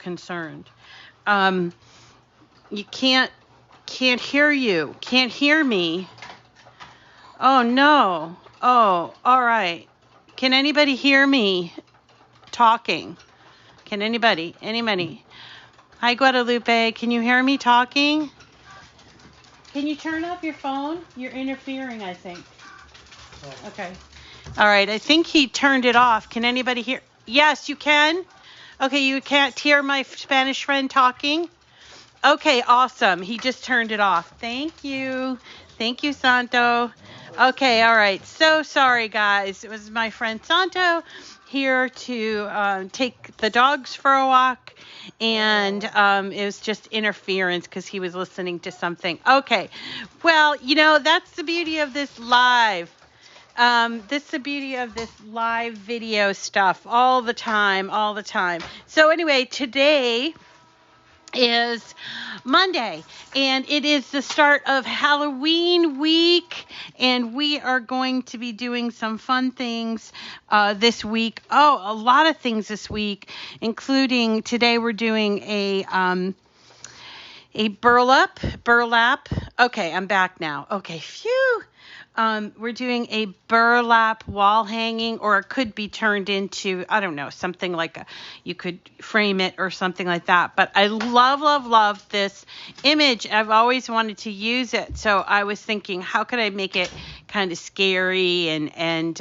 concerned. You can't hear you. Can't hear me. Oh, no. Oh, all right. Can anybody hear me talking? Can anybody? Hi, Guadalupe. Can you hear me talking? Can you turn off your phone? You're interfering, I think. Okay. All right. I think he turned it off. Can anybody hear? Yes, you can. Okay. You can't hear my Spanish friend talking? Okay. Awesome. He just turned it off. Thank you. Thank you, Santo. Okay. All right. So sorry, guys. It was my friend Santo here to take the dogs for a walk. And it was just interference because he was listening to something. Okay. Well, that's the beauty of this live. This is the beauty of this live video stuff all the time. So anyway, today is Monday, and it is the start of Halloween week, and we are going to be doing some fun things this week. Oh, a lot of things this week, including today we're doing a burlap. Okay, I'm back now. Okay, phew. We're doing a burlap wall hanging, or it could be turned into, I don't know, something like you could frame it or something like that. But I love this image. I've always wanted to use it. So I was thinking, how could I make it kind of scary and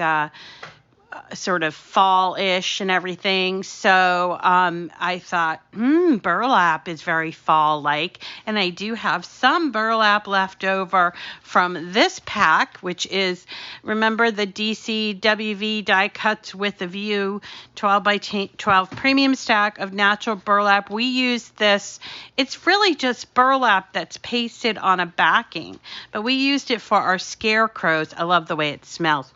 sort of fall-ish and everything. So I thought, burlap is very fall-like, and I do have some burlap left over from this pack, which is, remember the DCWV die cuts with a view 12 by 12 premium stack of natural burlap. We use this. It's really just burlap that's pasted on a backing, but we used it for our scarecrows. I love the way it smells.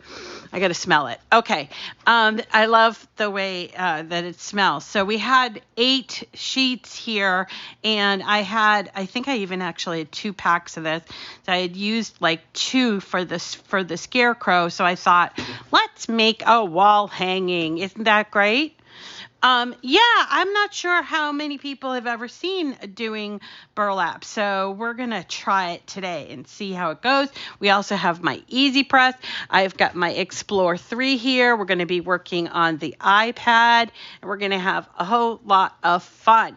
I got to smell it. Okay. I love the way that it smells. So we had 8 sheets here, and I think I even actually had 2 packs of this. So I had used like 2 for the scarecrow. So I thought, let's make a wall hanging. Isn't that great? Yeah, I'm not sure how many people have ever seen doing burlap, so we're going to try it today and see how it goes. We also have my EasyPress. I've got my Explore 3 here. We're going to be working on the iPad, and we're going to have a whole lot of fun.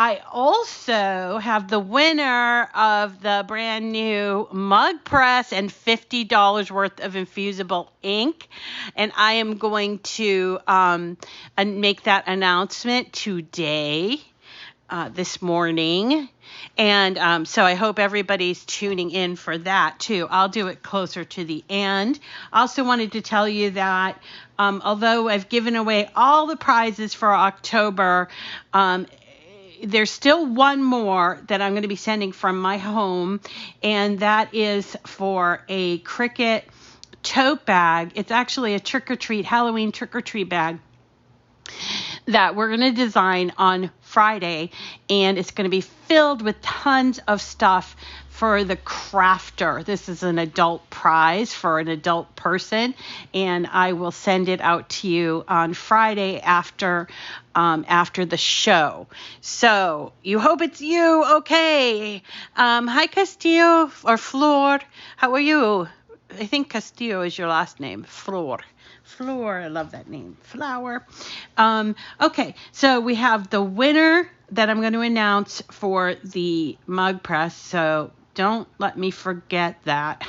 I also have the winner of the brand new mug press and $50 worth of infusible ink. And I am going to make that announcement today, this morning. And so I hope everybody's tuning in for that too. I'll do it closer to the end. I also wanted to tell you that although I've given away all the prizes for October, there's still one more that I'm going to be sending from my home, and that is for a Cricut tote bag. It's actually a Halloween trick-or-treat bag that we're going to design on Friday, and it's going to be filled with tons of stuff for the crafter. This is an adult prize for an adult person, and I will send it out to you on Friday after the show. So you hope it's you. Okay. Hi, Castillo or Flor. How are you? I think Castillo is your last name. Flor, I love that name. Flower. Okay, so we have the winner that I'm going to announce for the mug press. So don't let me forget that.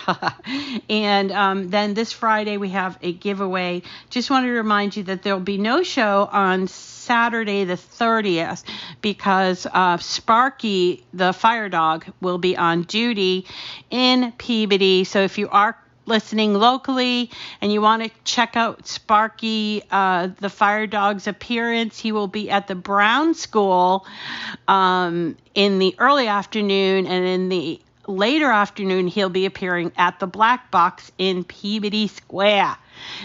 And then this Friday we have a giveaway. Just wanted to remind you that there will be no show on Saturday the 30th because Sparky, the fire dog, will be on duty in Peabody. So if you are listening locally and you want to check out Sparky, the fire dog's appearance, he will be at the Brown School in the early afternoon, and in the later afternoon he'll be appearing at the Black Box in Peabody Square.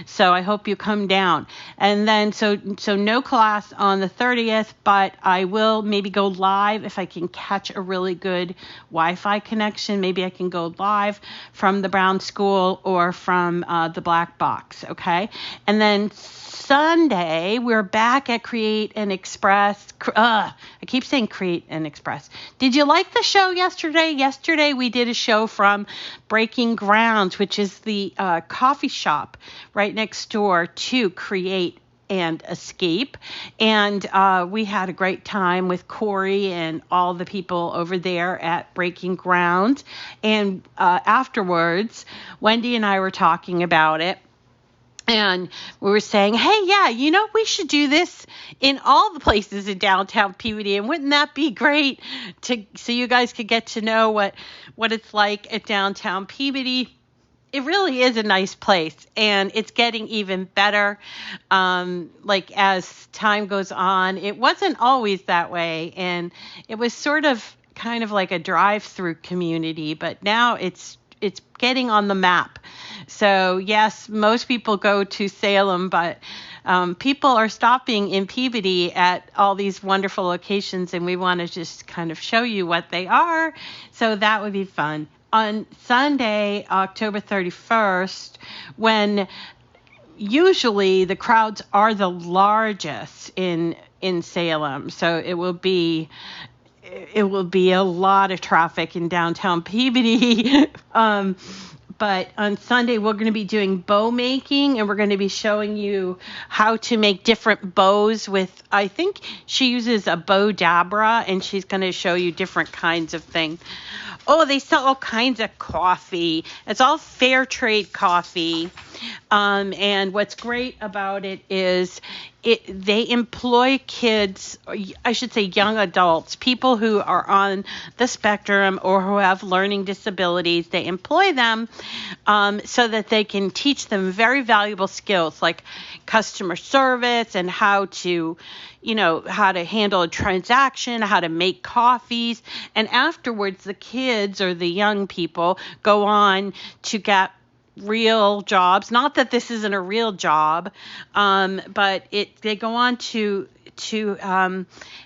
So I hope you come down. And then so no class on the 30th, but I will maybe go live if I can catch a really good Wi-Fi connection. Maybe I can go live from the Brown School or from the Black Box, okay? And then Sunday, we're back at Create and Express. I keep saying Create and Express. Did you like the show yesterday? Yesterday, we did a show from Breaking Grounds, which is the coffee shop right next door to Create and Escape. And we had a great time with Corey and all the people over there at Breaking Grounds. And afterwards, Wendy and I were talking about it. And we were saying, hey, yeah, we should do this in all the places in downtown Peabody. And wouldn't that be great so you guys could get to know what it's like at downtown Peabody? It really is a nice place, and it's getting even better. As time goes on, it wasn't always that way, and it was kind of like a drive-through community, but now it's getting on the map. So yes, most people go to Salem, but people are stopping in Peabody at all these wonderful locations, and we want to just kind of show you what they are. So that would be fun. On Sunday, October 31st, when usually the crowds are the largest in Salem, so it will be a lot of traffic in downtown Peabody. But on Sunday, we're going to be doing bow making, and we're going to be showing you how to make different bows with, I think she uses a bow dabra, and she's going to show you different kinds of things. Oh, they sell all kinds of coffee. It's all fair trade coffee. And what's great about it is they employ kids, or I should say young adults, people who are on the spectrum or who have learning disabilities. They employ them so that they can teach them very valuable skills like customer service and how to handle a transaction, how to make coffees. And afterwards, the kids or the young people go on to get real jobs. Not that this isn't a real job, but they go on to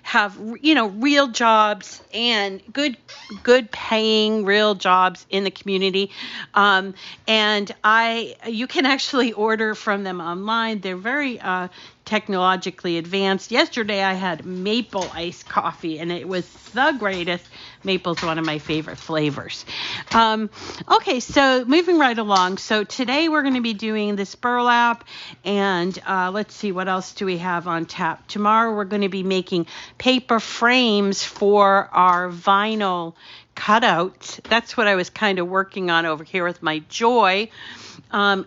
have real jobs and good paying real jobs in the community. And you can actually order from them online. They're very technologically advanced. Yesterday I had maple iced coffee, and it was the greatest. Maple's one of my favorite flavors. Okay, so moving right along. So today we're going to be doing this burlap, and let's see, what else do we have on tap? Tomorrow we're going to be making paper frames for our vinyl cutouts. That's what I was kind of working on over here with my Joy.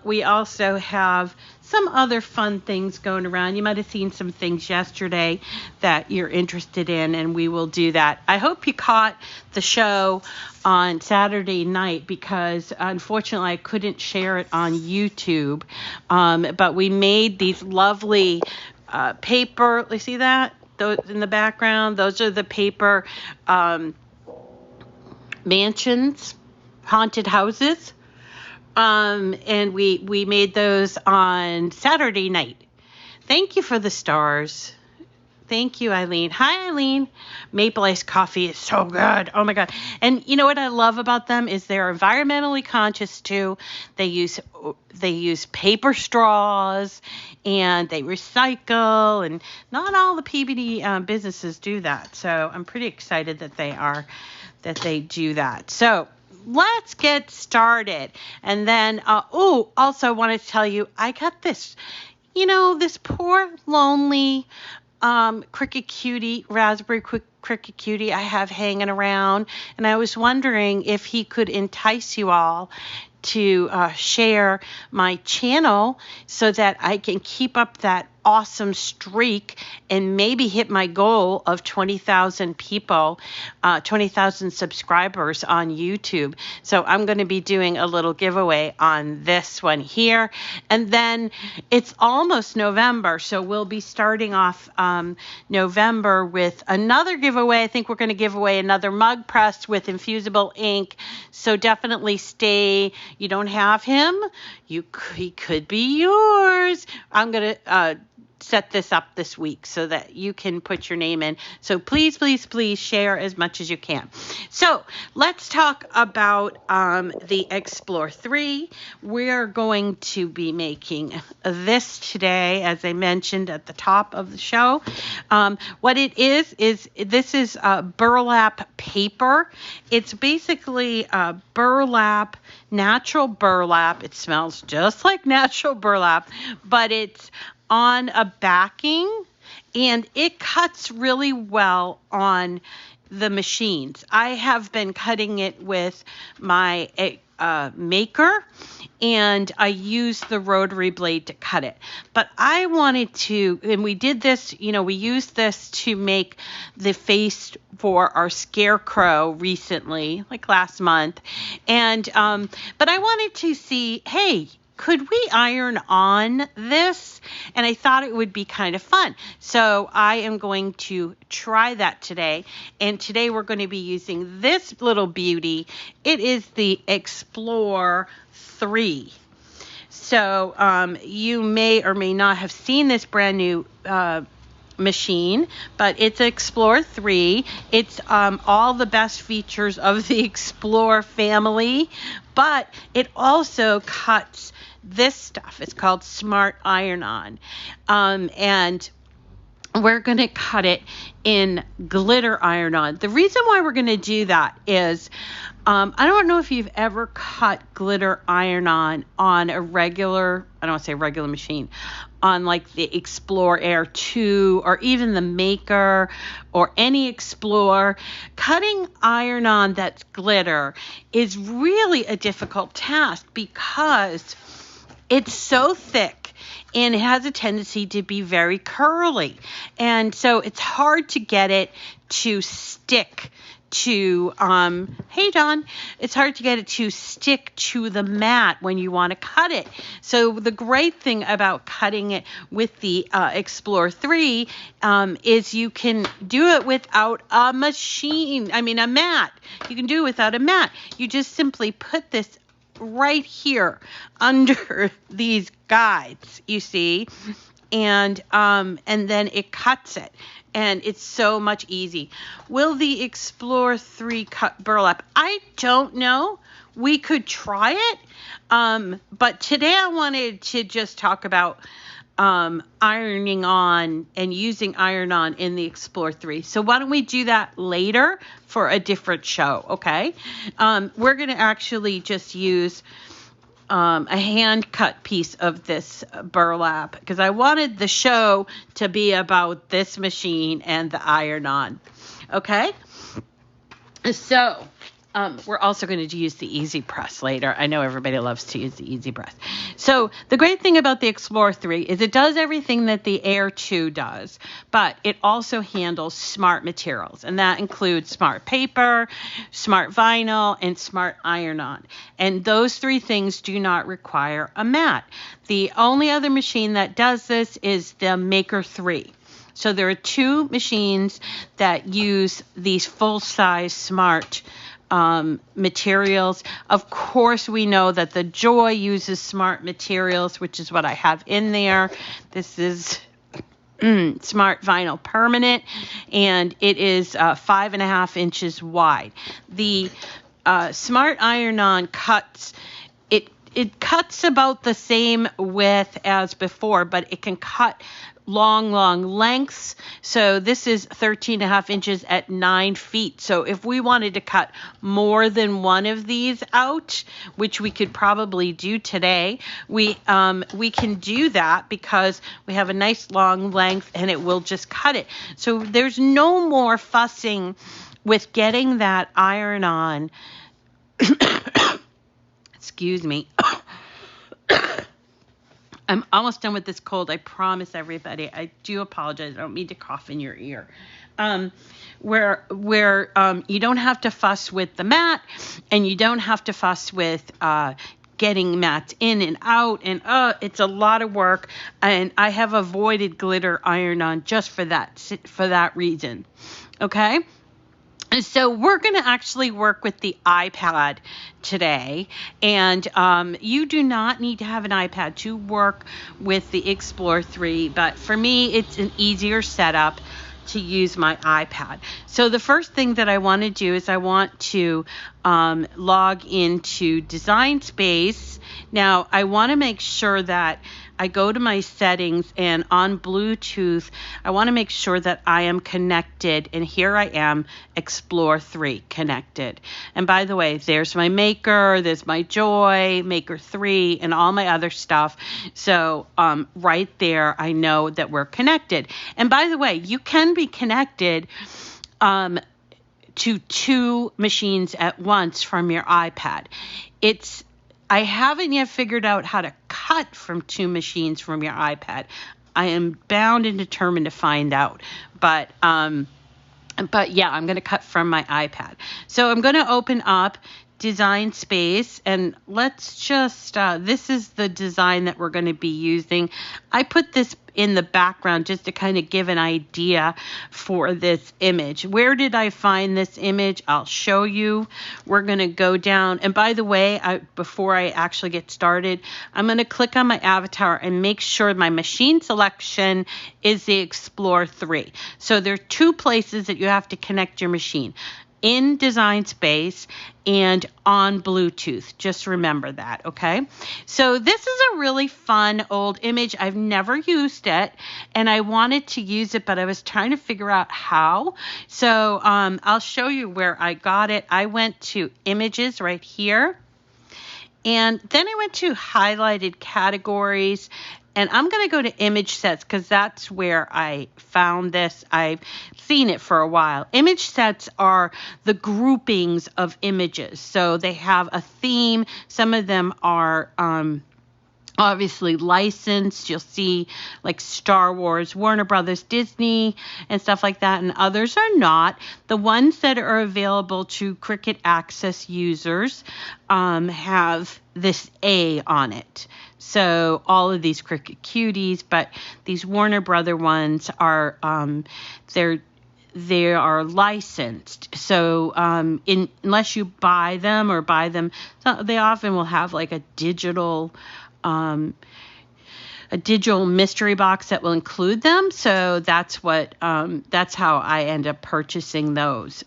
We also have some other fun things going around. You might have seen some things yesterday that you're interested in, and we will do that. I hope you caught the show on Saturday night, because unfortunately I couldn't share it on YouTube. But we made these lovely paper. You see that? Those in the background? Those are the paper mansions, haunted houses. And we made those on Saturday night. Thank you for the stars. Thank you, Eileen. Hi, Eileen. Maple iced coffee is so good. Oh my God. And you know what I love about them is they're environmentally conscious too. They use paper straws, and they recycle, and not all the PBD businesses do that. So I'm pretty excited that they do that. So let's get started. And then, also I wanted to tell you, I got this, this poor, lonely Cricut Cutie, raspberry Cricut Cutie I have hanging around. And I was wondering if he could entice you all to share my channel so that I can keep up that awesome streak and maybe hit my goal of 20,000 people, 20,000 subscribers on YouTube. So I'm going to be doing a little giveaway on this one here. And then it's almost November, so we'll be starting off November with another giveaway. I think we're going to give away another mug press with infusible ink. So definitely stay. You don't have him, he could be yours. I'm going to set this up this week so that you can put your name in. So please, please, please share as much as you can. So let's talk about the Explore 3. We're going to be making this today, as I mentioned at the top of the show. What it is this is burlap paper. It's basically burlap, natural burlap. It smells just like natural burlap, but it's on a backing, and it cuts really well on the machines. I have been cutting it with my maker, and I use the rotary blade to cut it. But I wanted to, and we did this, we used this to make the face for our scarecrow recently, like last month. And, but I wanted to see, hey, could we iron on this? And I thought it would be kind of fun. So I am going to try that today. And today we're going to be using this little beauty. It is the Explore 3. So you may or may not have seen this brand new machine, but it's Explore 3. It's all the best features of the Explore family, but it also cuts this stuff. It's called Smart Iron-On, and we're going to cut it in glitter iron-on. The reason why we're going to do that is I don't know if you've ever cut glitter iron-on on a regular, I don't want to say regular machine, on like the Explore Air 2 or even the Maker or any Explore. Cutting iron-on that's glitter is really a difficult task because it's so thick and it has a tendency to be very curly. And so it's hard to get it to stick to, hey Don, it's hard to get it to stick to the mat when you want to cut it. So the great thing about cutting it with the Explore 3 is you can do it without a machine, a mat. You can do it without a mat. You just simply put this right here under these guides, you see, and then it cuts it, and it's so much easy. Will the Explore 3 cut burlap? I don't know. We could try it, but today I wanted to just talk about ironing on and using iron-on in the Explore 3. So why don't we do that later for a different show, okay? We're going to actually just use a hand-cut piece of this burlap because I wanted the show to be about this machine and the iron-on, okay? So we're also going to use the EasyPress later. I know everybody loves to use the EasyPress. So the great thing about the Explore 3 is it does everything that the Air 2 does, but it also handles smart materials, and that includes smart paper, smart vinyl, and smart iron-on. And those three things do not require a mat. The only other machine that does this is the Maker 3. So there are two machines that use these full-size smart materials. Of course, we know that the Joy uses smart materials, which is what I have in there. This is Smart Vinyl Permanent, and it is 5.5 inches wide. The Smart Iron-On cuts, it cuts about the same width as before, but it can cut long lengths. So this is 13.5 inches at 9 feet. So if we wanted to cut more than one of these out, which we could probably do today, we can do that because we have a nice long length and it will just cut it. So there's no more fussing with getting that iron on. Excuse me. I'm almost done with this cold. I promise everybody. I do apologize. I don't mean to cough in your ear. Where you don't have to fuss with the mat, and you don't have to fuss with getting mats in and out, and it's a lot of work. And I have avoided glitter iron-on just for that reason. Okay. And so we're going to actually work with the iPad today, and you do not need to have an iPad to work with the Explore 3, but for me, it's an easier setup to use my iPad. So the first thing that I want to do is I want to log into Design Space. Now, I want to make sure that I go to my settings, and on Bluetooth, I want to make sure that I am connected, and here I am, Explore 3 connected. And by the way, there's my Maker, there's my Joy, Maker 3, and all my other stuff. So right there, I know that we're connected. And by the way, you can be connected to 2 machines at once from your iPad. I haven't yet figured out how to cut from 2 machines from your iPad. I am bound and determined to find out. But yeah, I'm going to cut from my iPad. So I'm going to open up Design Space, and let's just, this is the design that we're going to be using. I put this in the background just to kind of give an idea for this image. Where did I find this image? I'll show you. We're going to go down, and by the way, before I actually get started, I'm going to click on my avatar and make sure my machine selection is the Explore 3. So there are 2 places that you have to connect your machine: in Design Space and on Bluetooth. Just remember that, okay? So this is a really fun old image. I've never used it, and I wanted to use it, but I was trying to figure out how. So I'll show you where I got it. I went to Images right here, and then I went to Highlighted Categories, and I'm going to go to Image Sets because that's where I found this. I've seen it for a while. Image sets are the groupings of images. So they have a theme. Some of them are obviously licensed. You'll see like Star Wars, Warner Brothers, Disney, and stuff like that, and others are not. The ones that are available to Cricut Access users have this A on it. So all of these Cricut Cuties, but these Warner Brother ones are they are licensed. So unless you buy them, they often will have like a digital mystery box that will include them. So that's how I end up purchasing those.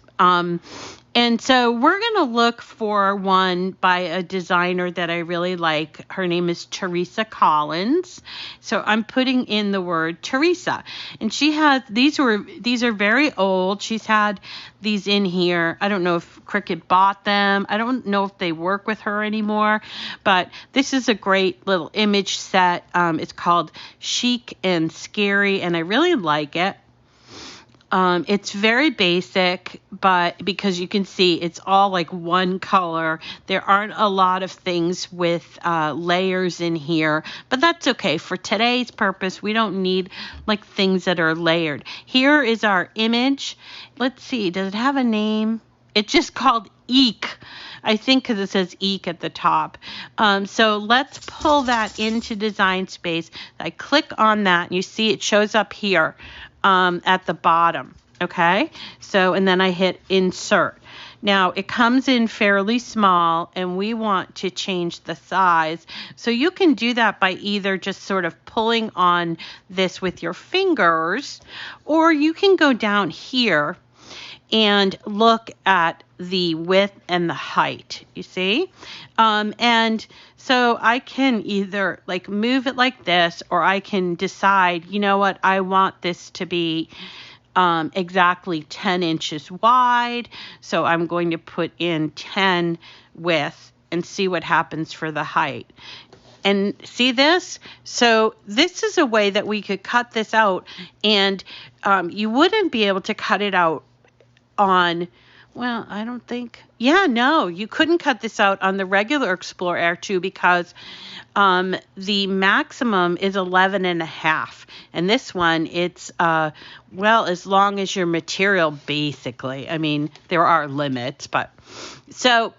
And so we're going to look for one by a designer that I really like. Her name is Teresa Collins. So I'm putting in the word Teresa. And she has, these are very old. She's had these in here. I don't know if Cricut bought them. I don't know if they work with her anymore. But this is a great little image set. It's called Chic and Scary, and I really like it. It's very basic, but because you can see it's all like one color, there aren't a lot of things with layers in here, but that's okay. For today's purpose, we don't need like things that are layered. Here is our image. Let's see, does it have a name? It's just called Eek, I think, because it says Eek at the top. So let's pull that into Design Space. I click on that, and you see it shows up here. At the bottom, okay? So, and then I hit insert. Now, it comes in fairly small, and we want to change the size. So you can do that by either just sort of pulling on this with your fingers, or you can go down here and look at the width and the height, you see? And so I can either like move it like this, or I can decide, you know what, I want this to be exactly 10 inches wide. So I'm going to put in 10 width and see what happens for the height. And see this? So this is a way that we could cut this out, and you wouldn't be able to cut it out on Well, I don't think, yeah, no, you couldn't cut this out on the regular Explore Air 2 because the maximum is 11.5. And this one, it's, well, as long as your material, basically. I mean, there are limits, but so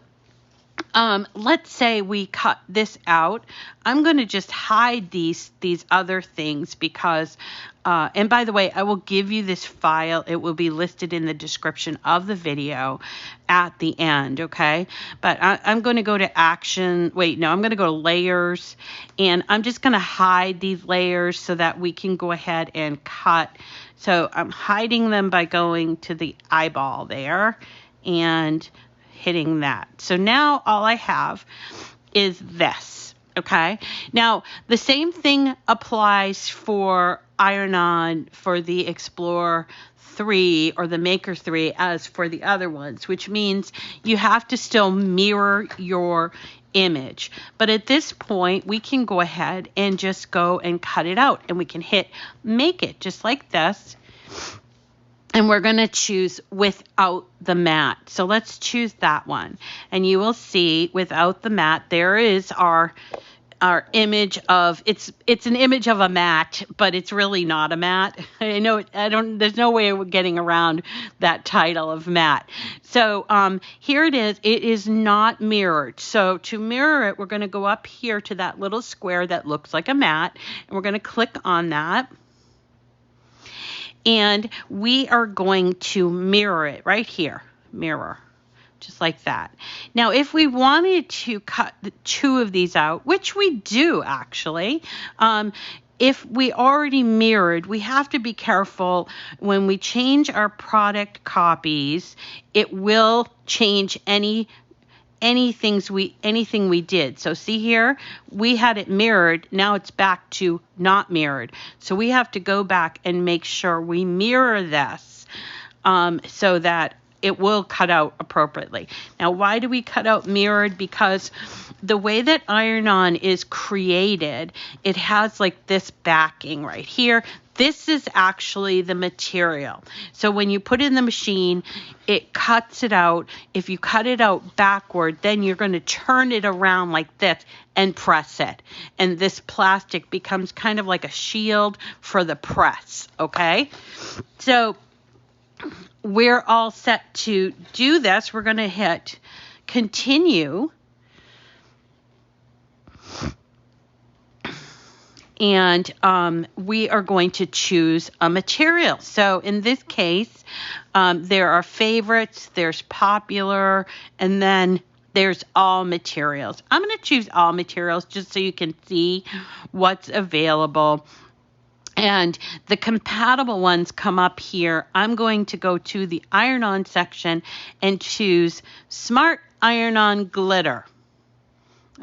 let's say we cut this out. I'm going to just hide these other things because, and by the way, I will give you this file. It will be listed in the description of the video at the end, okay? But I'm going to go to action. Wait, no, I'm going to go to layers, and I'm just going to hide these layers so that we can go ahead and cut. So I'm hiding them by going to the eyeball there and hitting that. So now all I have is this, okay? Now, the same thing applies for iron-on for the Explore 3 or the Maker 3 as for the other ones, which means you have to still mirror your image. But at this point, we can go ahead and just go and cut it out, and we can hit Make It just like this. And we're going to choose without the mat. So let's choose that one. And you will see without the mat, there is our image of, it's an image of a mat, but it's really not a mat. I know, there's no way of getting around that title of mat. So here it is not mirrored. So to mirror it, we're going to go up here to that little square that looks like a mat, and we're going to click on that. And we are going to mirror it right here, mirror, just like that. Now, if we wanted to cut the 2 of these out, which we do actually, if we already mirrored, we have to be careful when we change our product copies, it will change anything we did. So see here, we had it mirrored. Now it's back to not mirrored. So we have to go back and make sure we mirror this so that it will cut out appropriately. Now, why do we cut out mirrored? Because the way that iron-on is created, it has like this backing right here. This is actually the material. So when you put it in the machine, it cuts it out. If you cut it out backward, then you're going to turn it around like this and press it. And this plastic becomes kind of like a shield for the press, okay? So we're all set to do this. We're going to hit continue. And we are going to choose a material. So in this case, there are favorites, there's popular, and then there's all materials. I'm going to choose all materials just so you can see what's available. And the compatible ones come up here. I'm going to go to the iron-on section and choose Smart Iron-On Glitter.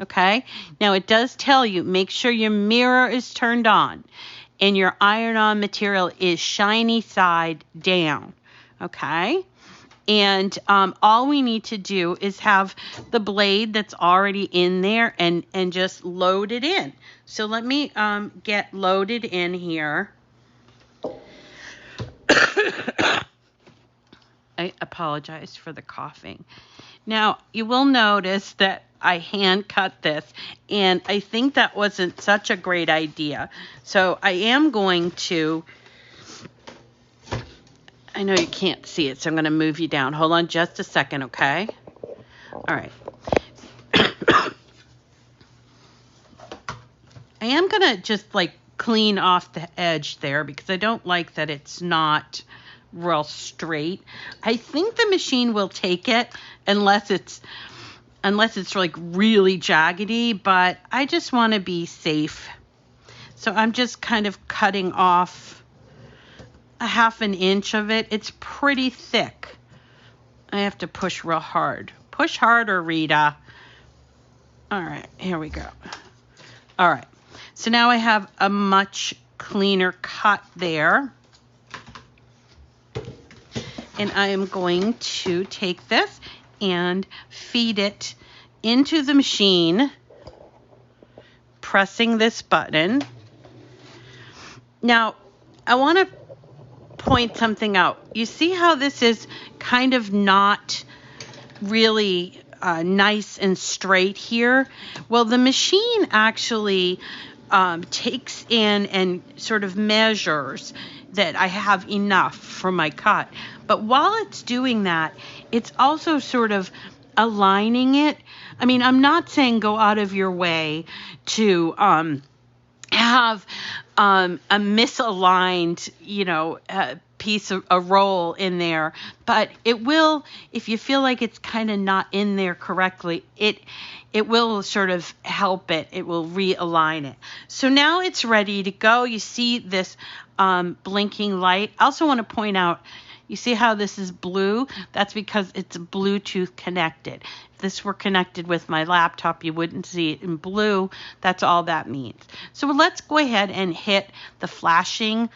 Okay, now it does tell you, make sure your mirror is turned on and your iron-on material is shiny side down. Okay, and all we need to do is have the blade that's already in there and just load it in. So let me get loaded in here. I apologize for the coughing. Now, you will notice that I hand cut this, and I think that wasn't such a great idea. So I am going to, I know you can't see it, so I'm going to move you down. Hold on just a second, okay? All right. I am going to just like clean off the edge there because I don't like that it's not real straight. I think the machine will take it unless it's like really jaggedy, but I just want to be safe. So I'm just kind of cutting off a 1/2 inch of it. It's pretty thick. I have to push real hard. Push harder, Rita. All right, here we go. All right, so now I have a much cleaner cut there. And I am going to take this and feed it into the machine, pressing this button. Now, I want to point something out. You see how this is kind of not really nice and straight here. Well, the machine actually takes in and sort of measures that I have enough for my cut. But while it's doing that, it's also sort of aligning it. I mean, I'm not saying go out of your way to have a misaligned, piece of a roll in there, but it will, if you feel like it's kind of not in there correctly, it will sort of help it. It will realign it. So now it's ready to go. You see this blinking light. I also want to point out, you see how this is blue? That's because it's Bluetooth connected. If this were connected with my laptop, you wouldn't see it in blue. That's all that means. So let's go ahead and hit the flashing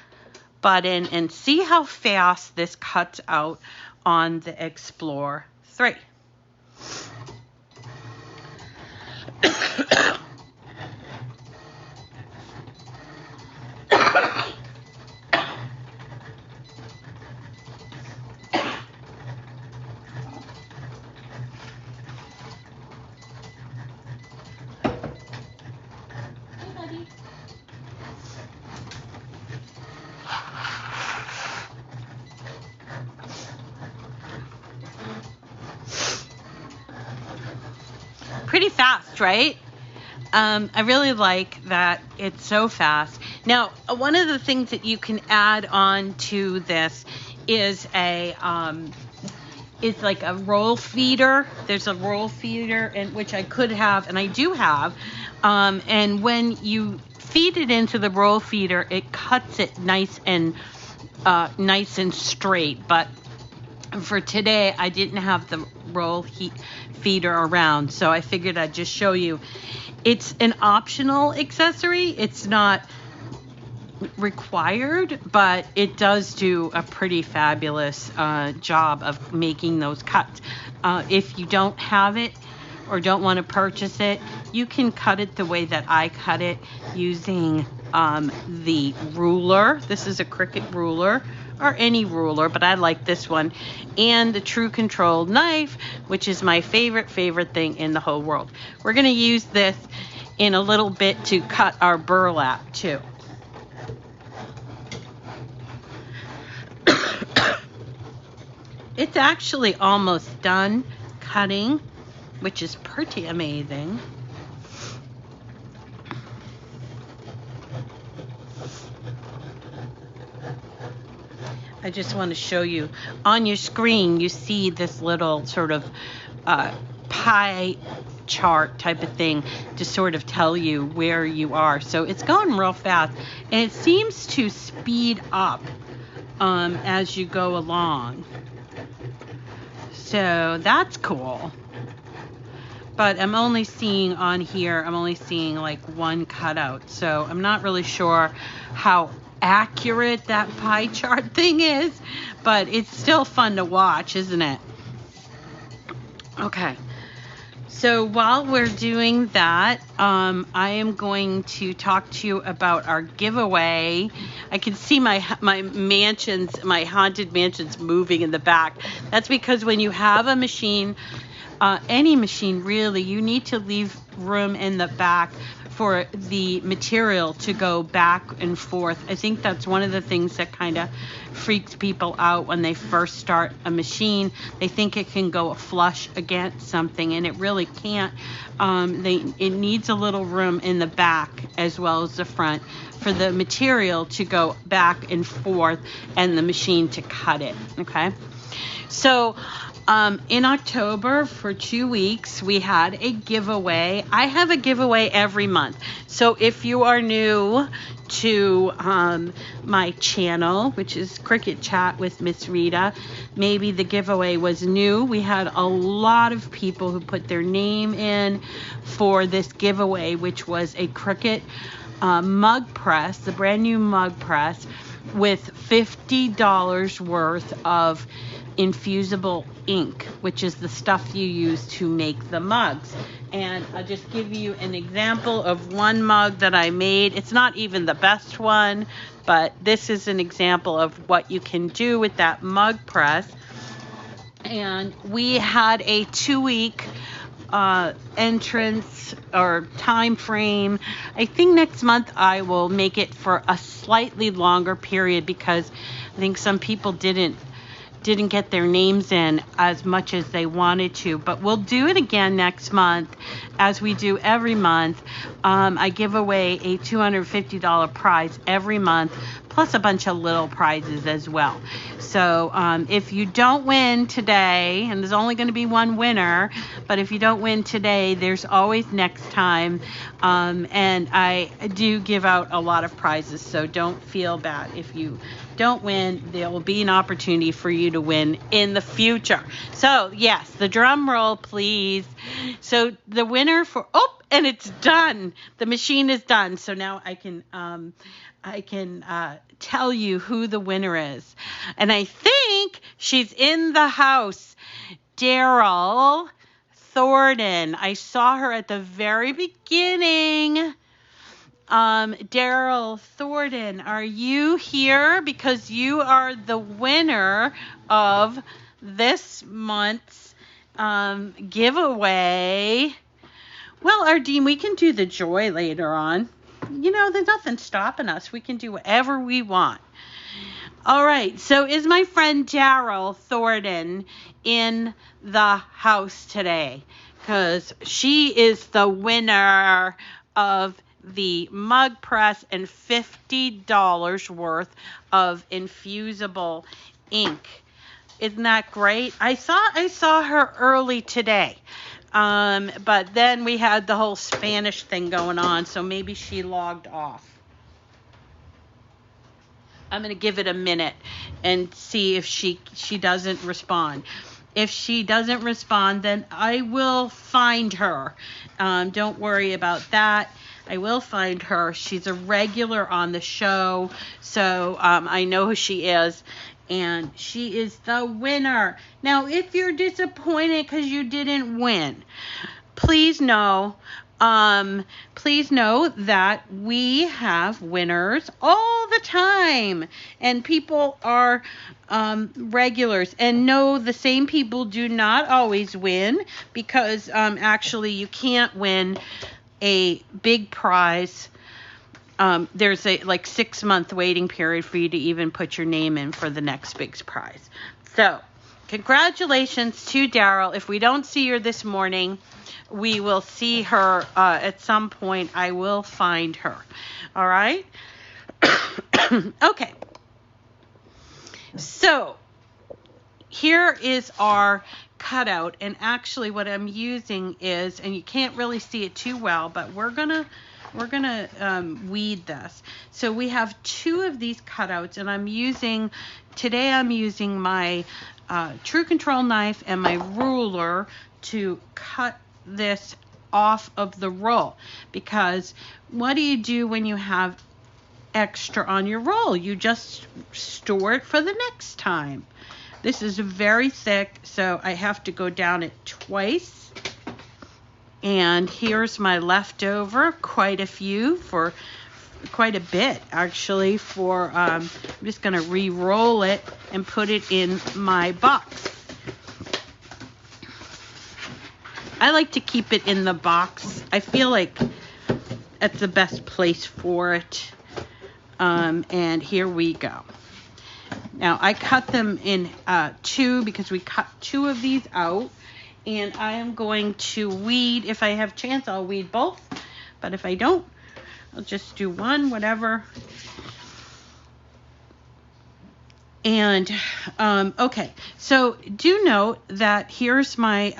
button and see how fast this cuts out on the Explore 3. Pretty fast, right? I really like that it's so fast. Now, one of the things that you can add on to this is it's like a roll feeder. There's a roll feeder, in which I could have, and I do have. And when you feed it into the roll feeder, it cuts it nice and straight. But for today, I didn't have the roll feeder around, so I figured I'd just show you. It's an optional accessory. It's not required, but it does do a pretty fabulous job of making those cuts. If you don't have it or don't want to purchase it, you can cut it the way that I cut it using the ruler. This is a Cricut ruler, or any ruler, but I like this one, and the True Control knife, which is my favorite thing in the whole world. We're going to use this in a little bit to cut our burlap too. It's actually almost done cutting, which is pretty amazing. I just want to show you on your screen, you see this little sort of pie chart type of thing to sort of tell you where you are. So it's going real fast, and it seems to speed up as you go along. So that's cool. But I'm only seeing on here, like one cutout. So I'm not really sure how accurate that pie chart thing is, but it's still fun to watch, isn't it? Okay. So while we're doing that, I am going to talk to you about our giveaway. I can see my haunted mansions moving in the back. That's because when you have a machine, any machine really, you need to leave room in the back for the material to go back and forth. I think that's one of the things that kind of freaks people out when they first start a machine. They think it can go flush against something, and it really can't. It needs a little room in the back as well as the front for the material to go back and forth and the machine to cut it, okay? So in October, for 2 weeks, we had a giveaway. I have a giveaway every month. So if you are new to my channel, which is Cricut Chat with Miss Rita, maybe the giveaway was new. We had a lot of people who put their name in for this giveaway, which was a Cricut mug press, the brand new mug press, with $50 worth of infusible ink, which is the stuff you use to make the mugs. And I'll just give you an example of one mug that I made. It's not even the best one, but this is an example of what you can do with that mug press. And we had a 2-week entrance or time frame. I think next month I will make it for a slightly longer period because I think some people didn't get their names in as much as they wanted to, but we'll do it again next month as we do every month. I give away a $250 prize every month, plus a bunch of little prizes as well. So if you don't win today, and there's only going to be one winner, but if you don't win today, there's always next time. And I do give out a lot of prizes, so don't feel bad if you don't win. There will be an opportunity for you to win in the future. So yes, the drum roll, please. So the winner for, and it's done. The machine is done. So now I can tell you who the winner is. And I think she's in the house. Daryl Thornton. I saw her at the very beginning. Daryl Thornton, are you here? Because you are the winner of this month's giveaway. Well, Ardeen, we can do the joy later on. You know, there's nothing stopping us. We can do whatever we want. All right, so is my friend Daryl Thornton in the house today? Because she is the winner of the mug press and $50 worth of infusible ink. Isn't that great? I saw her early today. But then we had the whole Spanish thing going on, so maybe she logged off. I'm going to give it a minute and see if she doesn't respond. If she doesn't respond, then I will find her. Don't worry about that. I will find her. She's a regular on the show, so I know who she is. And she is the winner. Now, if you're disappointed because you didn't win, please know that we have winners all the time. And people are regulars. And no, the same people do not always win because actually you can't win a big prize. There's a 6-month waiting period for you to even put your name in for the next big prize. So congratulations to Daryl. If we don't see her this morning, we will see her at some point. I will find her. All right. Okay. So here is our cutout, and actually what I'm using is, and you can't really see it too well, but we're gonna weed this. So we have 2 of these cutouts, and today I'm using my True Control knife and my ruler to cut this off of the roll. Because what do you do when you have extra on your roll? You just store it for the next time. This is very thick, so I have to go down it twice. And here's my leftover, quite a bit actually, I'm just going to re-roll it and put it in my box. I like to keep it in the box. I feel like that's the best place for it. And here we go. Now I cut them in 2 because we cut 2 of these out. And I am going to weed. If I have chance, I'll weed both. But if I don't, I'll just do one, whatever. And okay, so do note that here's my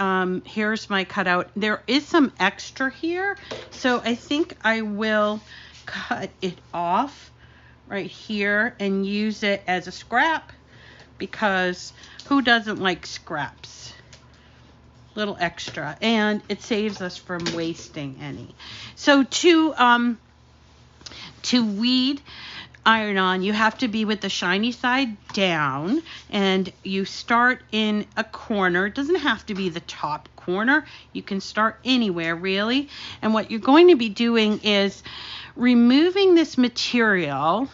cutout. There is some extra here, so I think I will cut it off right here and use it as a scrap, because who doesn't like scraps? Little extra, and it saves us from wasting any. So to weed iron on, you have to be with the shiny side down, and you start in a corner. It doesn't have to be the top corner. You can start anywhere really. And what you're going to be doing is removing this material.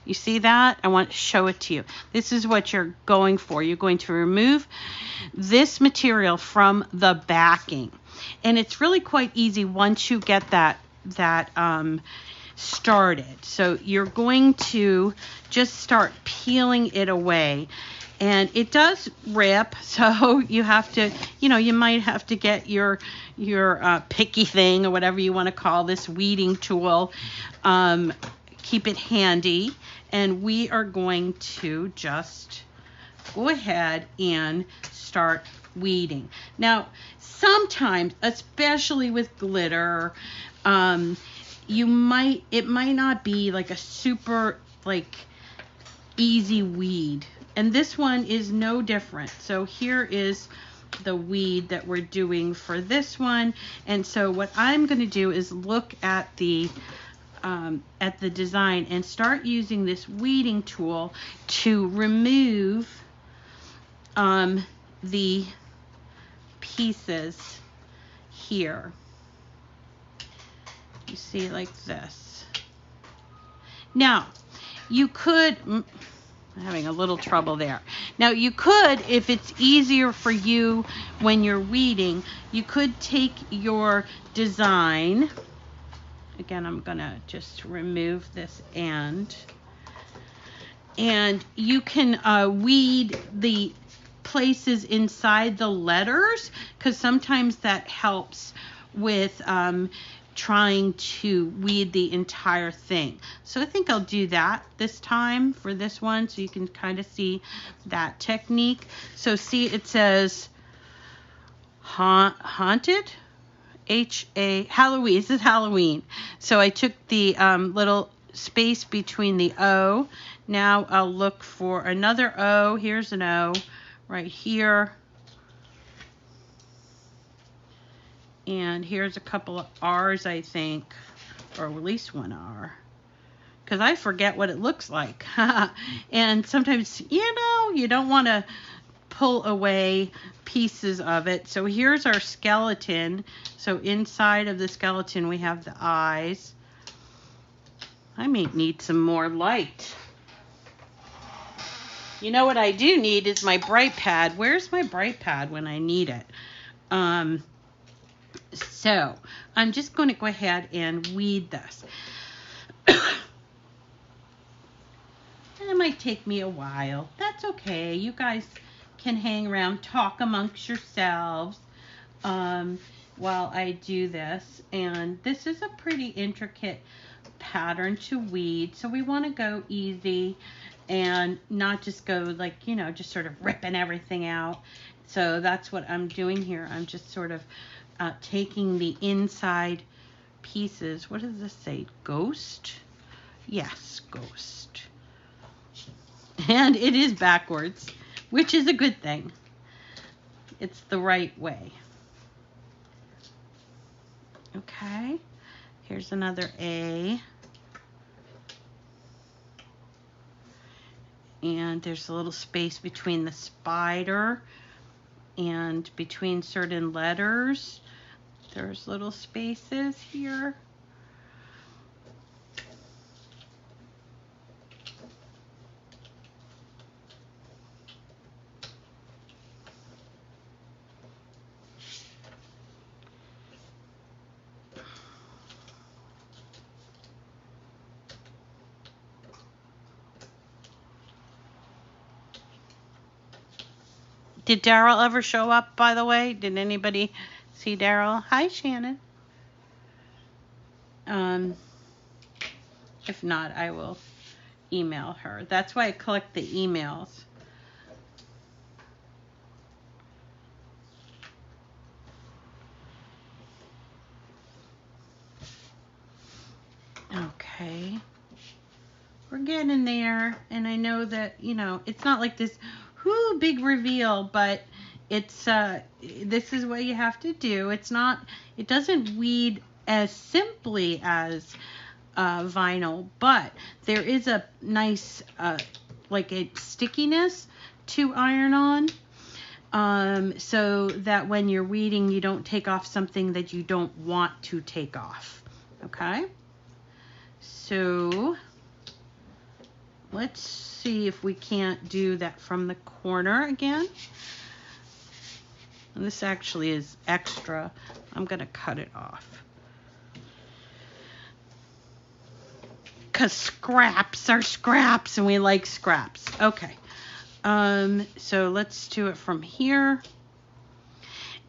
You see that? I want to show it to you. This is what you're going for. You're going to remove this material from the backing. And it's really quite easy once you get that started. So you're going to just start peeling it away. And it does rip, so you have to, you might have to get your picky thing or whatever you want to call this weeding tool. Keep it handy. And we are going to just go ahead and start weeding. Now, sometimes, especially with glitter, it might not be like a super easy weed. And this one is no different. So here is the weed that we're doing for this one. And so what I'm going to do is look at the design and start using this weeding tool to remove the pieces here. You see, like this. Now, you could... I'm having a little trouble there. Now you could, if it's easier for you when you're weeding, you could take your design. Again, I'm gonna just remove this end. And you can weed the places inside the letters, because sometimes that helps with trying to weed the entire thing. So I think I'll do that this time for this one so you can kind of see that technique. So see, it says haunted, Halloween. This is Halloween. So I took the little space between the O. Now I'll look for another O. Here's an O right here. And here's a couple of R's, I think, or at least one R, because I forget what it looks like. And sometimes, you don't want to pull away pieces of it. So here's our skeleton. So inside of the skeleton, we have the eyes. I may need some more light. You know what I do need is my bright pad. Where's my bright pad when I need it? So I'm just going to go ahead and weed this. It might take me a while. That's okay. You guys can hang around, talk amongst yourselves while I do this. And this is a pretty intricate pattern to weed. So we want to go easy and not just go just sort of ripping everything out. So that's what I'm doing here. I'm just sort of taking the inside pieces. What does this say? Ghost? Yes, ghost. And it is backwards, which is a good thing. It's the right way. Okay. Here's another A. And there's a little space between the spider and between certain letters. There's little spaces here. Did Daryl ever show up, by the way? Did anybody see Daryl? Hi, Shannon. If not, I will email her. That's why I collect the emails. Okay. We're getting there, and I know that, it's not like this big reveal, but it's this is what you have to do. It doesn't weed as simply as vinyl, but there is a nice like a stickiness to iron on, so that when you're weeding, you don't take off something that you don't want to take off. Okay, so let's see if we can't do that from the corner again. And this actually is extra. I'm going to cut it off. Because scraps are scraps and we like scraps. Okay. So let's do it from here.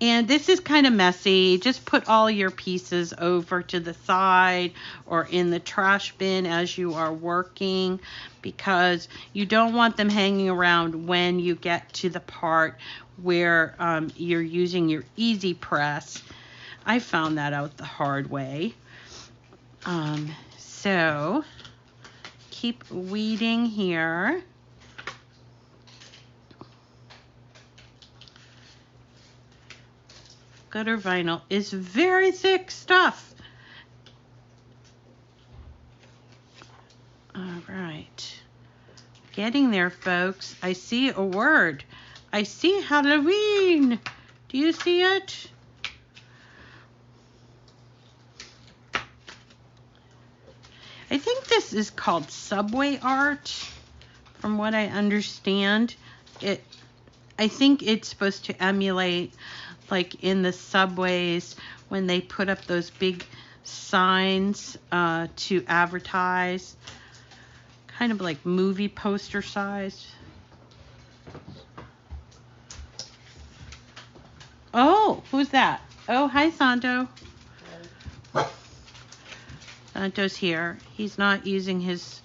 And this is kind of messy. Just put all your pieces over to the side or in the trash bin as you are working, because you don't want them hanging around when you get to the part where you're using your EasyPress. I found that out the hard way. So keep weeding here. Gutter vinyl is very thick stuff. All right. Getting there, folks. I see a word. I see Halloween. Do you see it? I think this is called subway art, from what I understand. I think it's supposed to emulate, like in the subways when they put up those big signs to advertise, kind of like movie poster size. Oh, who's that? Oh, hi, Santo. Santo's here. He's not using his...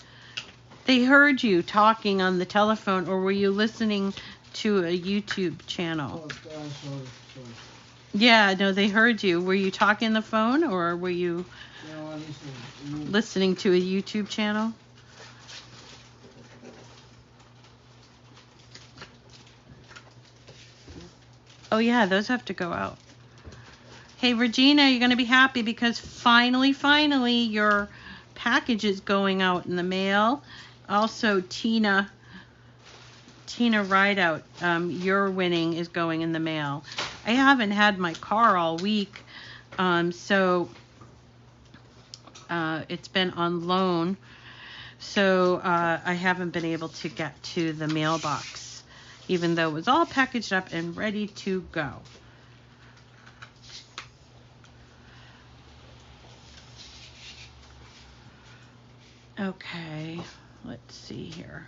They heard you talking on the telephone, or were you listening to a YouTube channel? Sorry. Yeah, no, they heard you. Were you talking on the phone, or were you listening to a YouTube channel? Oh, yeah, those have to go out. Hey, Regina, you're going to be happy because finally, your package is going out in the mail. Also, Tina Rideout, your winning is going in the mail. I haven't had my car all week, so it's been on loan, so I haven't been able to get to the mailbox, even though it was all packaged up and ready to go. Okay, let's see here.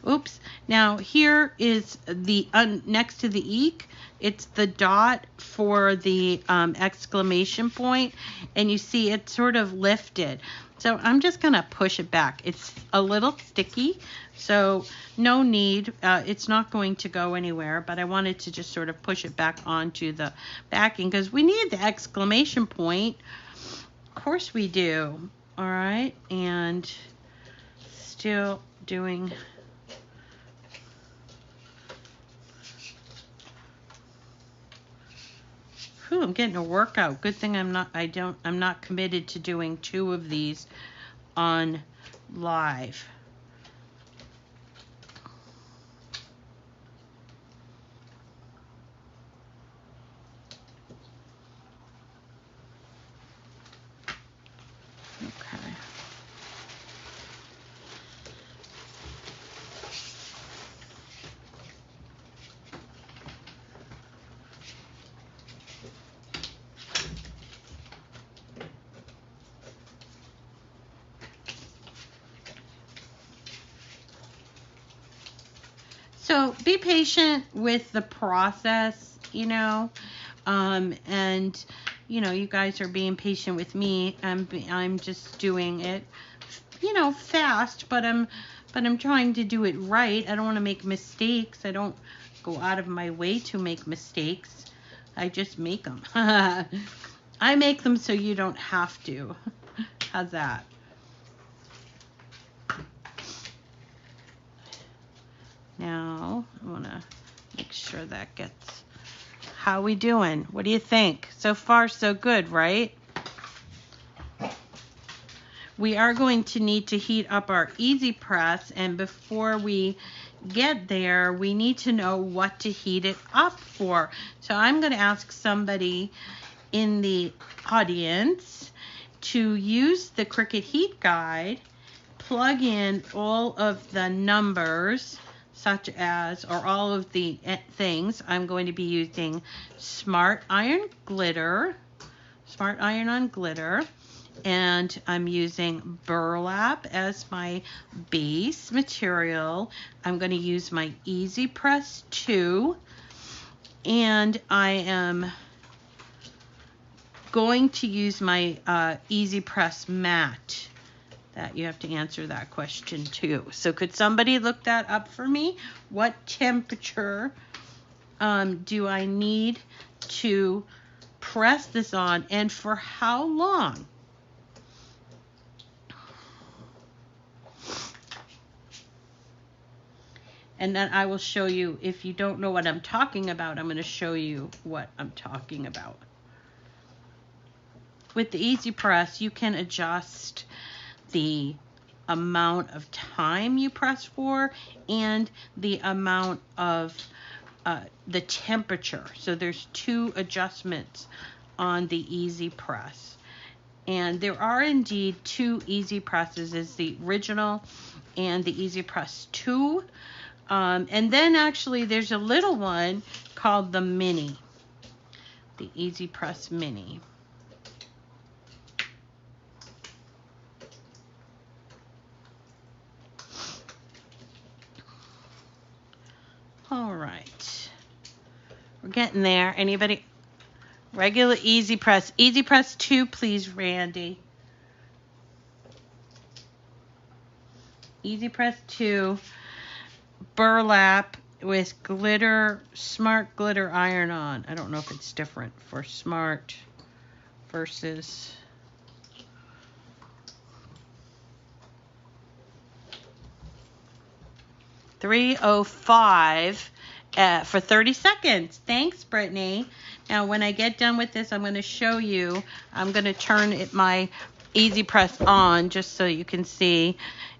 Oops. Now here is the next to the eek. It's the dot for the exclamation point, and you see it's sort of lifted. So I'm just gonna push it back. It's a little sticky, so no need. It's not going to go anywhere, but I wanted to just sort of push it back onto the backing because we need the exclamation point. Of course we do. All right, and still doing. Whew, I'm getting a workout. Good thing I'm not committed to doing 2 of these on live. Okay. So be patient with the process, and you guys are being patient with me. I'm just doing it, fast, but I'm trying to do it right. I don't want to make mistakes. I don't go out of my way to make mistakes. I just make them. I make them so you don't have to. How's that? Now, I want to make sure that gets... How we doing? What do you think? So far, so good, right? We are going to need to heat up our EasyPress, and before we get there, we need to know what to heat it up for. So I'm going to ask somebody in the audience to use the Cricut Heat Guide, plug in all of the numbers. such as, or all of the things, I'm going to be using Smart Iron Glitter, Smart Iron on Glitter, and I'm using burlap as my base material. I'm going to use my EasyPress 2, and I am going to use my EasyPress matte. That you have to answer that question too. So could somebody look that up for me? What temperature do I need to press this on, and for how long? And then I will show you, if you don't know what I'm talking about, I'm going to show you what I'm talking about. With the EasyPress, you can adjust the amount of time you press for and the amount of the temperature. So there's 2 adjustments on the EasyPress. And there are indeed 2 EasyPresses, is the original and the EasyPress 2. And then actually there's a little one called the Mini, the EasyPress Mini. All right, we're getting there. Anybody? Regular EasyPress. EasyPress 2, please, Randy. EasyPress 2, burlap with glitter, smart glitter iron-on. I don't know if it's different for smart versus... $3.05 for 30 seconds. Thanks, Brittany. Now, when I get done with this, I'm going to show you. I'm going to turn my EasyPress on just so you can see.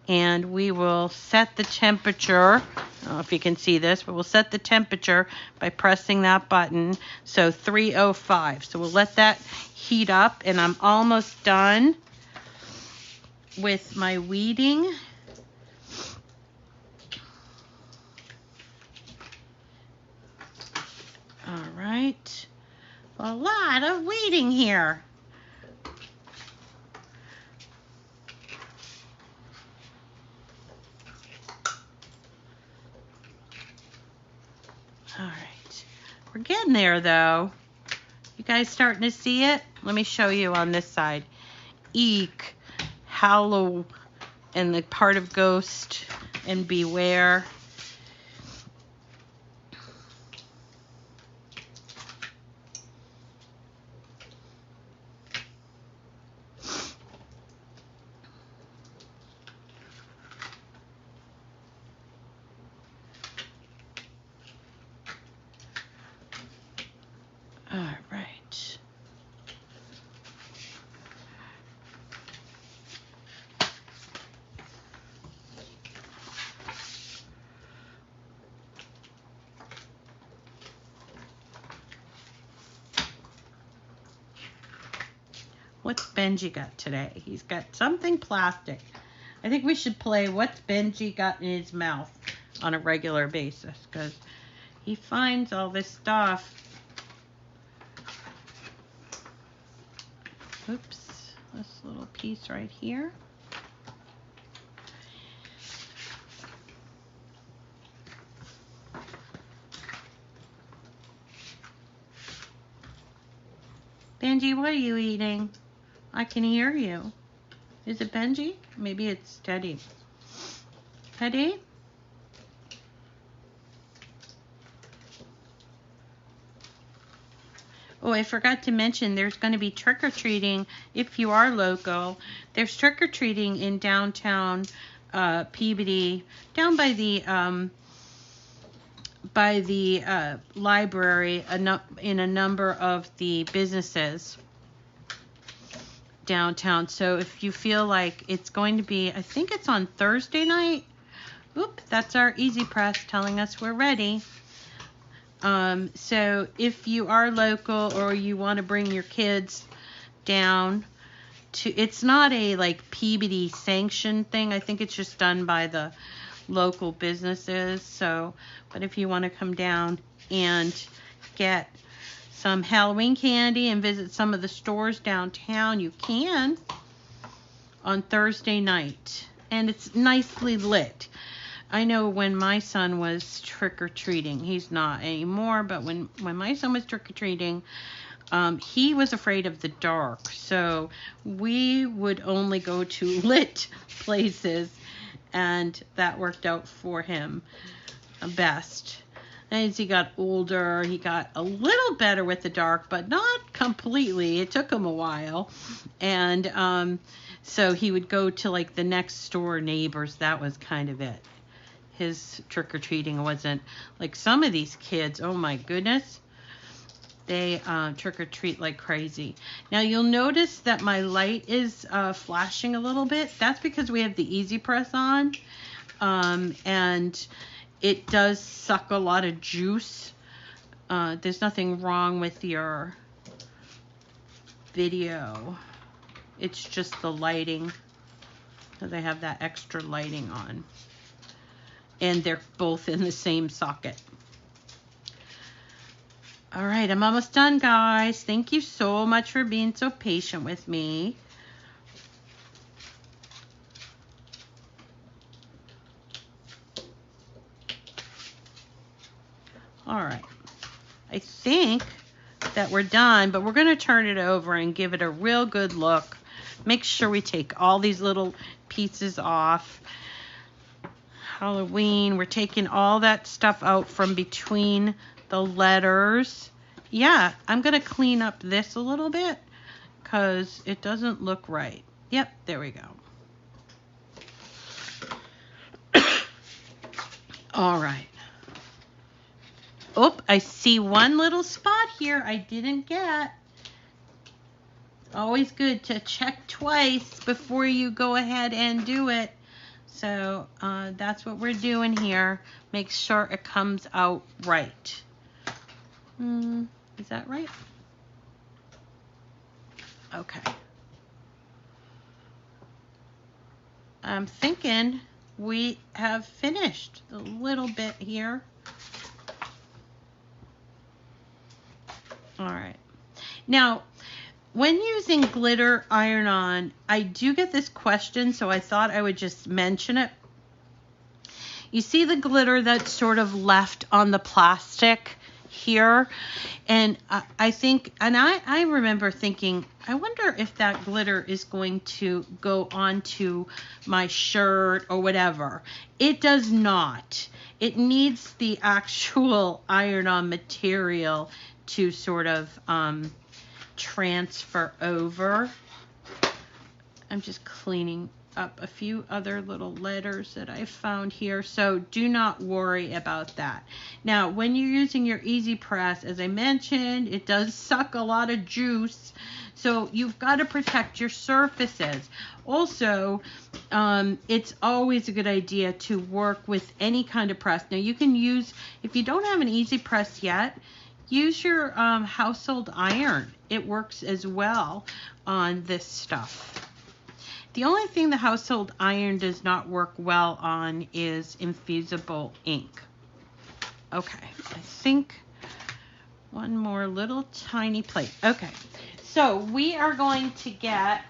And we will set the temperature. I don't know if you can see this, but we'll set the temperature by pressing that button. So 305. So we'll let that heat up. And I'm almost done with my weeding. All right, a lot of weeding here. All right, we're getting there though. You guys starting to see it? Let me show you on this side. Eek, Hallow, and the part of Ghost, and Beware. All right. What's Benji got today? He's got something plastic. I think we should play What's Benji Got in His Mouth on a regular basis, because he finds all this stuff. Oops, this little piece right here. Benji, what are you eating? I can hear you. Is it Benji? Maybe it's Teddy. Teddy? Oh, I forgot to mention there's going to be trick-or-treating if you are local. There's trick-or-treating in downtown Peabody, down by the library, in a number of the businesses downtown. So if you feel like it's going to be, I think it's on Thursday night. Oop, that's our EasyPress telling us we're ready. So if you are local or you want to bring your kids down to, it's not a like Peabody sanctioned thing. I think it's just done by the local businesses. So, but if you want to come down and get some Halloween candy and visit some of the stores downtown, you can on Thursday night. And it's nicely lit. I know when my son was trick-or-treating, he's not anymore, but when my son was trick-or-treating, he was afraid of the dark. So we would only go to lit places, and that worked out for him best. As he got older, he got a little better with the dark, but not completely. It took him a while. And so he would go to like the next door neighbors. That was kind of it. His trick-or-treating wasn't like some of these kids. Oh my goodness. They trick-or-treat like crazy. Now you'll notice that my light is flashing a little bit. That's because we have the EasyPress on. And it does suck a lot of juice. There's nothing wrong with your video. It's just the lighting. Because I have that extra lighting on. And they're both in the same socket. All right, I'm almost done, guys. Thank you so much for being so patient with me. All right, I think that we're done, but we're going to turn it over and give it a real good look. Make sure we take all these little pieces off. Halloween, we're taking all that stuff out from between the letters. Yeah, I'm going to clean up this a little bit because it doesn't look right. Yep, there we go. All right. Oh, I see one little spot here I didn't get. It's always good to check twice before you go ahead and do it. So that's what we're doing here. Make sure it comes out right. Is that right? Okay. I'm thinking we have finished a little bit here. All right. Now, when using glitter iron-on, I do get this question, so I thought I would just mention it. You see the glitter that's sort of left on the plastic here? And I think, and I remember thinking, I wonder if that glitter is going to go onto my shirt or whatever. It does not. It needs the actual iron-on material to sort of transfer over. I'm just cleaning up a few other little letters that I found here, so do not worry about that. Now, when you're using your EasyPress, as I mentioned, it does suck a lot of juice, so you've got to protect your surfaces. Also, it's always a good idea to work with any kind of press. Now, you can use, if you don't have an EasyPress yet, use your household iron. It works as well on this stuff. The only thing the household iron does not work well on is infusible ink. Okay, I think one more little tiny plate. Okay, so we are going to get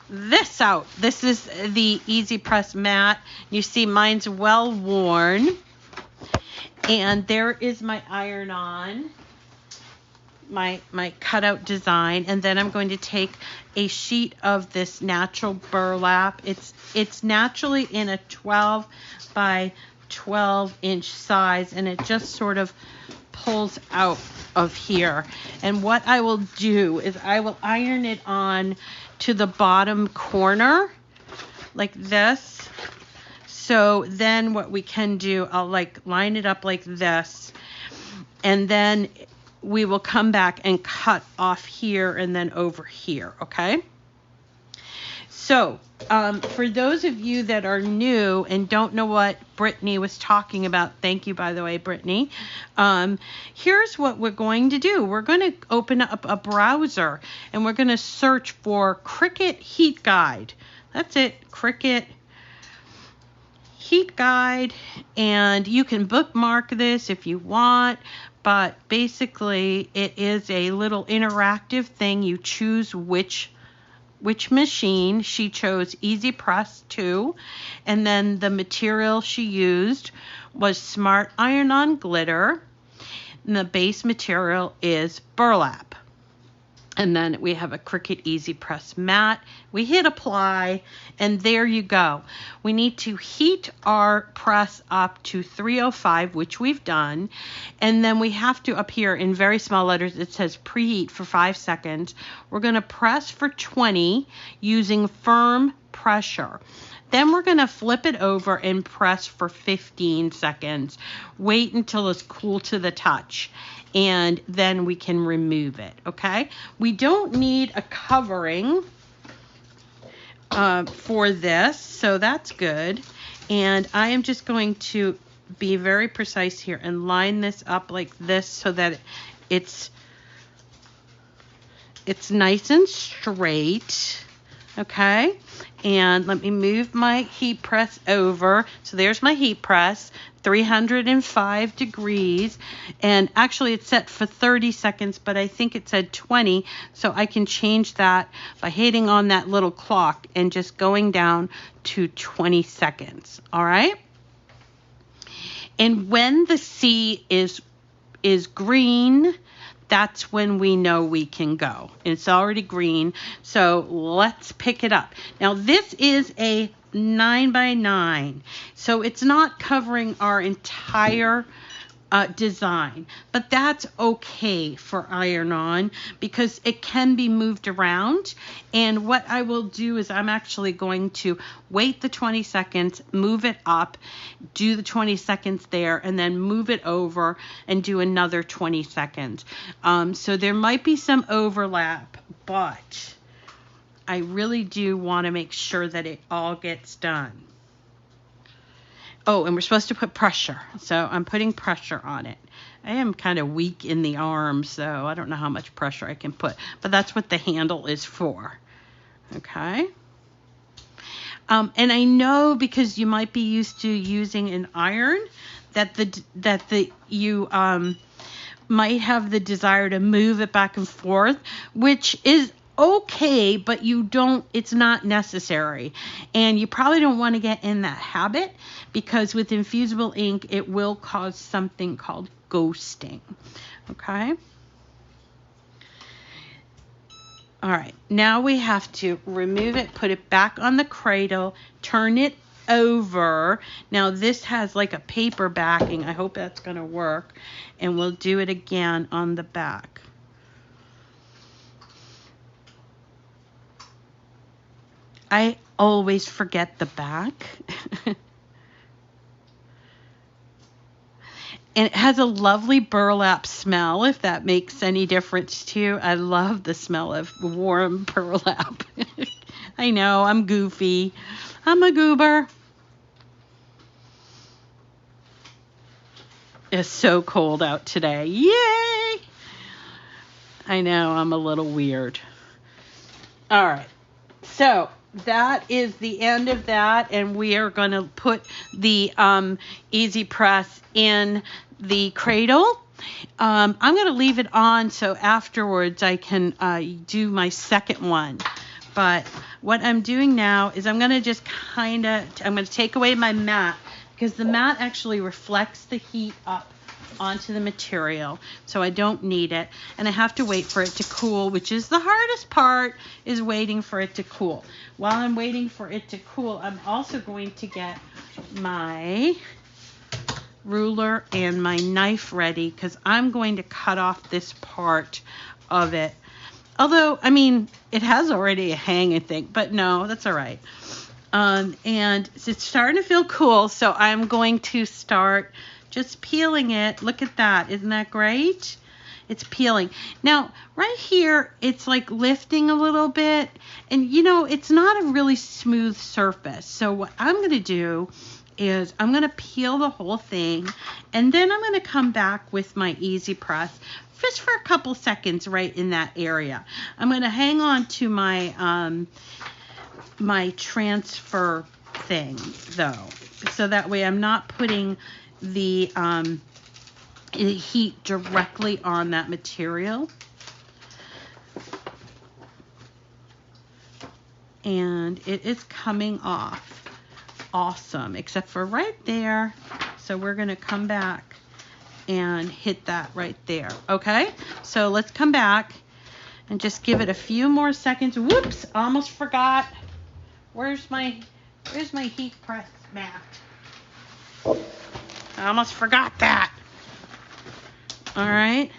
this out. This is the EasyPress mat. You see mine's well worn. And there is my iron-on, my cutout design, and then I'm going to take a sheet of this natural burlap. It's naturally in a 12 by 12 inch size, and it just sort of pulls out of here. And what I will do is I will iron it on to the bottom corner like this. So then what we can do, I'll like line it up like this, and then we will come back and cut off here and then over here, okay? So for those of you that are new and don't know what Brittany was talking about, thank you, by the way, Brittany, here's what we're going to do. We're going to open up a browser, and we're going to search for Cricut Heat Guide. That's it, Cricut heat guide, and you can bookmark this if you want, but basically it is a little interactive thing. You choose which machine. She chose EasyPress 2, and then the material she used was Smart Iron-On glitter, and the base material is burlap. And then we have a Cricut EasyPress mat. We hit apply, and there you go. We need to heat our press up to 305, which we've done. And then we have to, up here in very small letters, it says preheat for 5 seconds. We're going to press for 20 using firm pressure. Then we're going to flip it over and press for 15 seconds. Wait until it's cool to the touch, and then we can remove it, okay? We don't need a covering for this, so that's good. And I am just going to be very precise here and line this up like this so that it's nice and straight. Okay, and let me move my heat press over. So there's my heat press, 305 degrees, and actually it's set for 30 seconds, but I think it said 20, so I can change that by hitting on that little clock and just going down to 20 seconds. All right, and when the C is green, that's when we know we can go. It's already green, so let's pick it up. Now this is a 9x9, so it's not covering our entire design, but that's okay for iron-on because it can be moved around. And what I will do is I'm actually going to wait the 20 seconds, move it up, do the 20 seconds there, and then move it over and do another 20 seconds. So there might be some overlap, but I really do want to make sure that it all gets done. Oh, and we're supposed to put pressure, so I'm putting pressure on it. I am kind of weak in the arms, so I don't know how much pressure I can put, but that's what the handle is for. Okay. And I know because you might be used to using an iron that you might have the desire to move it back and forth, which is okay, but it's not necessary. And you probably don't want to get in that habit because with infusible ink, it will cause something called ghosting. Okay. All right. Now we have to remove it, put it back on the cradle, turn it over. Now this has like a paper backing. I hope that's going to work. And we'll do it again on the back. I always forget the back. And it has a lovely burlap smell, if that makes any difference to you. I love the smell of warm burlap. I know, I'm goofy. I'm a goober. It's so cold out today. Yay! I know, I'm a little weird. All right. So that is the end of that, and we are going to put the EasyPress in the cradle. I'm going to leave it on so afterwards I can do my second one. But what I'm doing now is I'm going to just I'm going to take away my mat because the mat actually reflects the heat up onto the material, so I don't need it, and I have to wait for it to cool, which is the hardest part, is waiting for it to cool. While I'm waiting for it to cool, I'm also going to get my ruler and my knife ready because I'm going to cut off this part of it. Although, I mean, it has already a hang, I think, but no, that's all right. And it's starting to feel cool, so I'm going to start just peeling it. Look at that. Isn't that great? It's peeling. Now, right here, it's like lifting a little bit. And, you know, it's not a really smooth surface. So what I'm going to do is I'm going to peel the whole thing. And then I'm going to come back with my EasyPress just for a couple seconds right in that area. I'm going to hang on to my, my transfer thing, though. so that way I'm not putting the heat directly on that material. And it is coming off awesome, except for right there. So we're going to come back and hit that right there. Okay, so let's come back and just give it a few more seconds. Whoops, almost forgot. Where's my heat press mat? I almost forgot that. All right,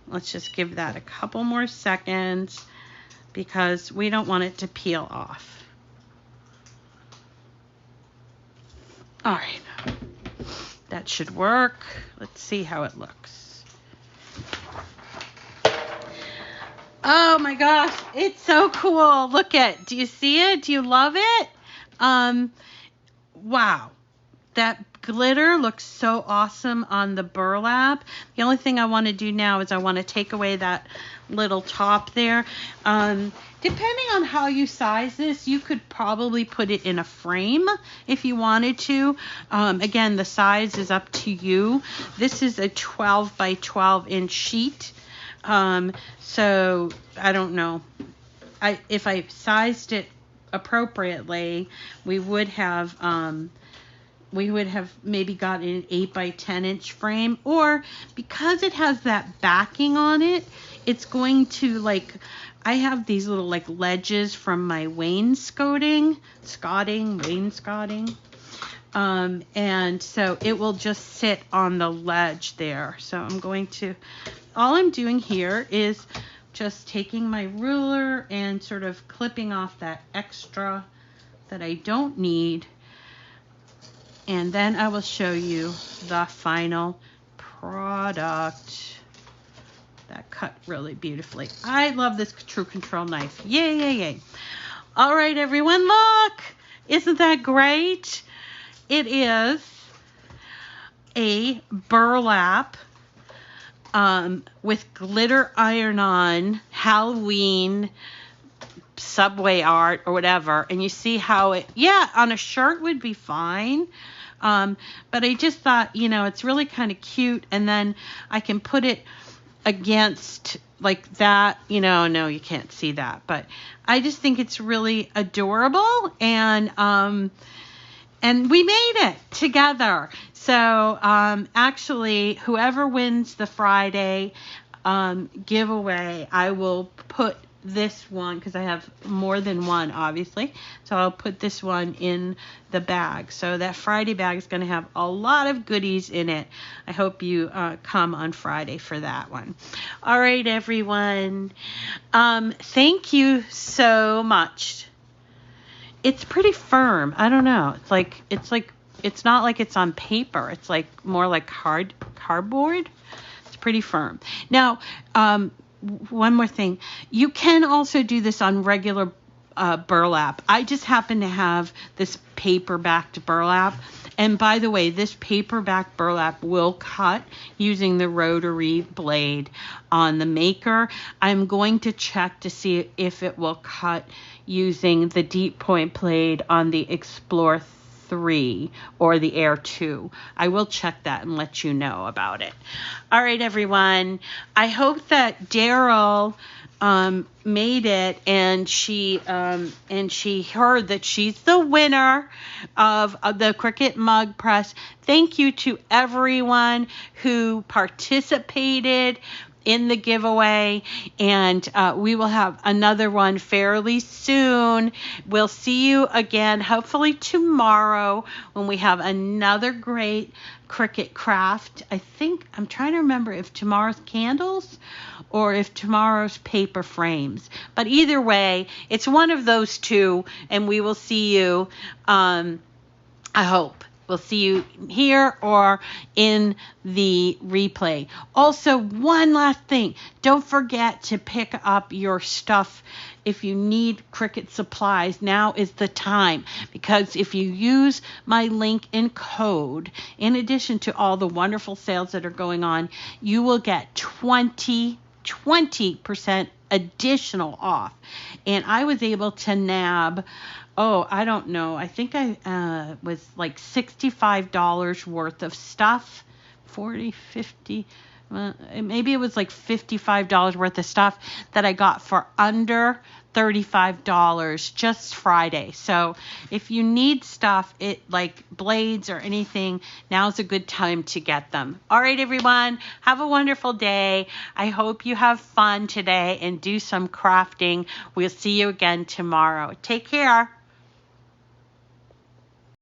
let's just give that a couple more seconds because we don't want it to peel off. All right, that should work. Let's see how it looks. Oh my gosh, it's so cool. Look do you see it? Do you love it? Wow, that glitter looks so awesome on the burlap. The only thing I want to do now is I want to take away that little top there. Depending on how you size this, you could probably put it in a frame if you wanted to. Again, the size is up to you. This is a 12 by 12 inch sheet. So I don't know. If I sized it appropriately, we would have maybe got an 8 by 10 inch frame, or because it has that backing on it, it's going to I have these little ledges from my wainscoting, and so it will just sit on the ledge there. So all I'm doing here is just taking my ruler and sort of clipping off that extra that I don't need. And then I will show you the final product. That cut really beautifully. I love this True Control knife. Yay, yay, yay. All right, everyone, look. Isn't that great? It is a burlap with glitter iron-on Halloween subway art or whatever. And you see how on a shirt would be fine. But I just thought, it's really kind of cute. And then I can put it against that, no, you can't see that, but I just think it's really adorable, and we made it together. So actually, whoever wins the Friday giveaway, I will put this one, because I have more than one, obviously, so I'll put this one in the bag. So that Friday bag is going to have a lot of goodies in it. I hope you come on Friday for that one. All right, everyone. Thank you so much. It's pretty firm. I don't know. It's not like it's on paper. It's more like cardboard. It's pretty firm. Now, one more thing. You can also do this on regular burlap. I just happen to have this paper-backed burlap. And by the way, this paper-backed burlap will cut using the rotary blade on the maker. I'm going to check to see if it will cut using the deep point blade on the Explore 3 or the Air 2. I will check that and let you know about it. All right, everyone. I hope that Daryl made it, and she heard that she's the winner of the Cricut mug press. Thank you to everyone who participated in the giveaway, and we will have another one fairly soon. We'll see you again hopefully tomorrow when we have another great Cricut craft. I'm trying to remember if tomorrow's candles or if tomorrow's paper frames, but either way, it's one of those two, and we will see you, I hope we'll see you here or in the replay. Also, one last thing, don't forget to pick up your stuff. If you need Cricut supplies, now is the time, because if you use my link and code, in addition to all the wonderful sales that are going on, you will get 20% additional off. And I was able to nab oh, I don't know. I think I was like $65 worth of stuff, 40, 50. Maybe it was like $55 worth of stuff that I got for under $35 just Friday. So if you need stuff, like blades or anything, now's a good time to get them. All right, everyone, have a wonderful day. I hope you have fun today and do some crafting. We'll see you again tomorrow. Take care.